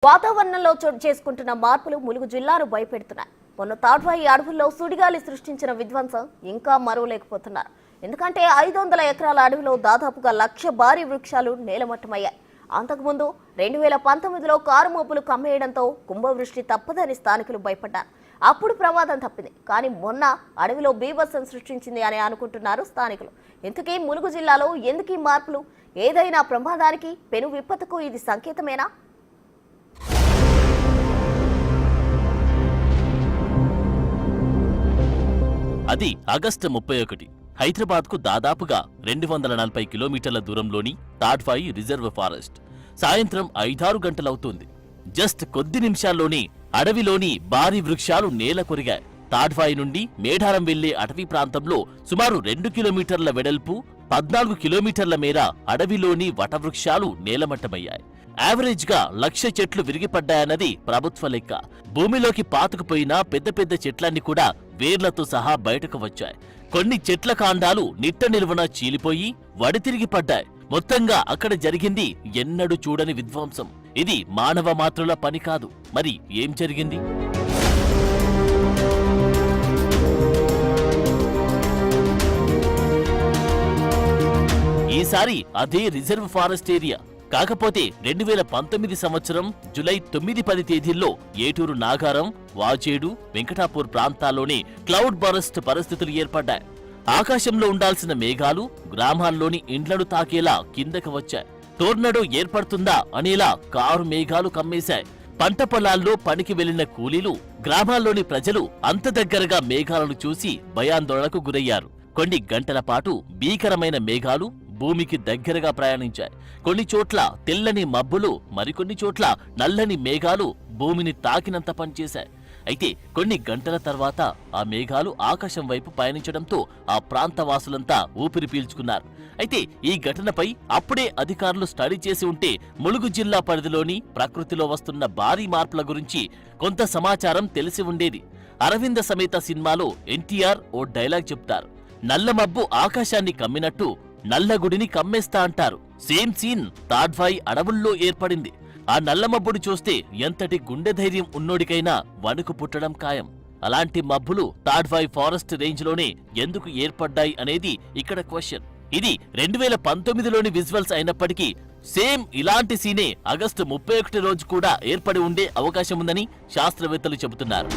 వాతావరణంలో చోటు చేసుకుంటున్న మార్పులు ములుగు జిల్లాను భయపెడుతున్నాయి. మొన్న తాడ్వాయి అడవుల్లో సుడిగాలి సృష్టించిన విధ్వంసం ఇంకా మరువలేకపోతున్నారు. ఎందుకంటే 500 ఎకరాల అడవిలో దాదాపుగా 1,00,000 భారీ వృక్షాలు నేలమట్టమయ్యాయి. అంతకుముందు 2019లో కారు మోపులు కమ్మేయడంతో కుంభవృష్టి తప్పదని స్థానికులు భయపడ్డారు. అప్పుడు ప్రమాదం తప్పింది. కానీ మొన్న అడవిలో బీభత్సం సృష్టించింది అని అనుకుంటున్నారు స్థానికులు. ఇంతకీ ములుగు జిల్లాలో ఎందుకు ఈ మార్పులు? ఏదైనా ప్రమాదానికి, పెను విపత్తుకు ఇది సంకేతమేనా? అది ఆగస్టు 31. హైదరాబాద్కు దాదాపుగా 240 కిలోమీటర్ల దూరంలోని తాడ్వాయి రిజర్వ్ ఫారెస్ట్. సాయంత్రం 5-6 గంటలవుతుంది. జస్ట్ కొద్ది నిమిషాల్లోనే అడవిలోని భారీ వృక్షాలు నేల కొరిగాయి. తాడ్వాయి నుండి మేడారం వెళ్లే అటవీ ప్రాంతంలో సుమారు 2 కిలోమీటర్ల వెడల్పు, 14 కిలోమీటర్ల మేర అడవిలోని వటవృక్షాలు నేలమట్టమయ్యాయి. యావరేజ్ గా 1,00,000 చెట్లు విరిగిపడ్డాయన్నది ప్రభుత్వ లెక్క. భూమిలోకి పాతుకుపోయిన పెద్ద పెద్ద చెట్లన్నీ కూడా వేర్లతో సహా బయటకు వచ్చాయి. కొన్ని చెట్ల కాండాలు నిట్ట నిలువున చీలిపోయి వడితిరిగి పడ్డాయి. మొత్తంగా అక్కడ జరిగింది ఎన్నడూ చూడని విధ్వంసం. ఇది మానవ మాత్రుల పని కాదు. మరి ఏం జరిగింది? ఈసారి అదే రిజర్వ్ ఫారెస్ట్ ఏరియా. కాకపోతే 2019 సంవత్సరం జూలై 9-10 తేదీల్లో ఏటూరు నాగారం, వాజేడు, వెంకటాపూర్ ప్రాంతాల్లోనే క్లౌడ్ బరస్ట్ పరిస్థితులు ఏర్పడ్డాయి. ఆకాశంలో ఉండాల్సిన మేఘాలు గ్రామాల్లోని ఇండ్లను తాకేలా కిందకు వచ్చాయి. టోర్నడో ఏర్పడుతుందా అనేలా కారు మేఘాలు కమ్మేశాయి. పంట పొలాల్లో పనికి వెళ్లిన కూలీలు, గ్రామాల్లోని ప్రజలు అంత దగ్గరగా మేఘాలను చూసి భయాందోళనకు గురయ్యారు. కొన్ని గంటల పాటు భీకరమైన మేఘాలు భూమికి దగ్గరగా ప్రయాణించాయి. కొన్ని చోట్ల తెల్లని మబ్బులు, మరికొన్ని చోట్ల నల్లని మేఘాలు భూమిని తాకినంత పనిచేశాయి. అయితే కొన్ని గంటల తర్వాత ఆ మేఘాలు ఆకాశం వైపు పయనించడంతో ఆ ప్రాంత వాసులంతా ఊపిరి పీల్చుకున్నారు. అయితే ఈ ఘటనపై అప్పుడే అధికారులు స్టడీ చేసి ఉంటే ములుగు జిల్లా పరిధిలోని ప్రకృతిలో వస్తున్న భారీ మార్పుల గురించి కొంత సమాచారం తెలిసి ఉండేది. అరవింద సమేత సినిమాలో ఎన్టీఆర్ ఓ డైలాగ్ చెప్తారు, నల్లమబ్బు ఆకాశాన్ని కమ్మినట్టు నల్లగుడిని కమ్మేస్తా అంటారు. సేమ్ సీన్ తాడ్వాయి అడవుల్లో ఏర్పడింది. ఆ నల్లమబ్బుడు చూస్తే ఎంతటి గుండె ధైర్యం ఉన్నోడికైనా వణుకు పుట్టడం ఖాయం. అలాంటి మబ్బులు తాడ్వాయి ఫారెస్ట్ రేంజ్ లోనే ఎందుకు ఏర్పడ్డాయి అనేది ఇక్కడ క్వశ్చన్. ఇది 2019లోని విజువల్స్ అయినప్పటికీ సేమ్ ఇలాంటి సీనే ఆగస్టు 31 రోజు కూడా ఏర్పడి ఉండే అవకాశం ఉందని శాస్త్రవేత్తలు చెబుతున్నారు.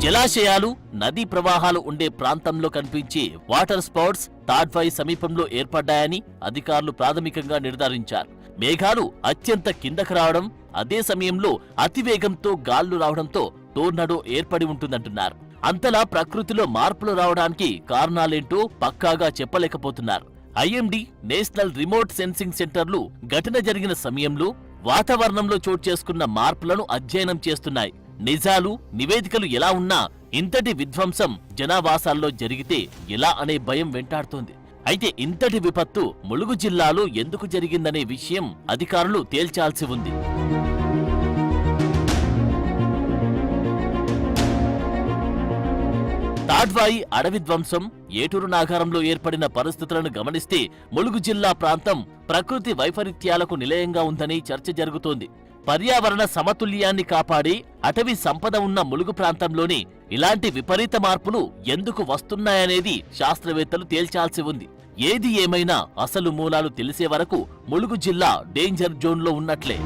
జలాశయాలు, నదీ ప్రవాహాలు ఉండే ప్రాంతంలో కనిపించే వాటర్ స్పౌట్స్ తాడ్వాయి సమీపంలో ఏర్పడ్డాయని అధికారులు ప్రాథమికంగా నిర్ధారించారు. మేఘాలు అత్యంత కిందకు రావడం, అదే సమయంలో అతివేగంతో గాళ్లు రావడంతో టోర్నడో ఏర్పడి ఉంటుందంటున్నారు. అంతలా ప్రకృతిలో మార్పులు రావడానికి కారణాలేంటో పక్కాగా చెప్పలేకపోతున్నారు. ఐఎండీ, నేషనల్ రిమోట్ సెన్సింగ్ సెంటర్లు ఘటన జరిగిన సమయంలో వాతావరణంలో చోటు చేసుకున్న మార్పులను అధ్యయనం చేస్తున్నాయి. నిజాలు, నివేదికలు ఎలా ఉన్నా ఇంతటి విధ్వంసం జనావాసాల్లో జరిగితే ఎలా అనే భయం వెంటాడుతోంది. అయితే ఇంతటి విపత్తు ములుగు జిల్లాలో ఎందుకు జరిగిందనే విషయం అధికారులు తేల్చాల్సి ఉంది. తాడ్వాయి అడవి ధ్వంసం, ఏటూరు నాగారంలో ఏర్పడిన పరిస్థితులను గమనిస్తే ములుగు జిల్లా ప్రాంతం ప్రకృతి వైపరీత్యాలకు నిలయంగా ఉందని చర్చ జరుగుతోంది. పర్యావరణ సమతుల్యాన్ని కాపాడే అటవీ సంపద ఉన్న ములుగు ప్రాంతంలోనే ఇలాంటి విపరీత మార్పులు ఎందుకు వస్తున్నాయనేది శాస్త్రవేత్తలు తేల్చాల్సి ఉంది. ఏది ఏమైనా అసలు మూలాలు తెలిసే వరకు ములుగు జిల్లా డేంజర్ జోన్లో ఉన్నట్లే.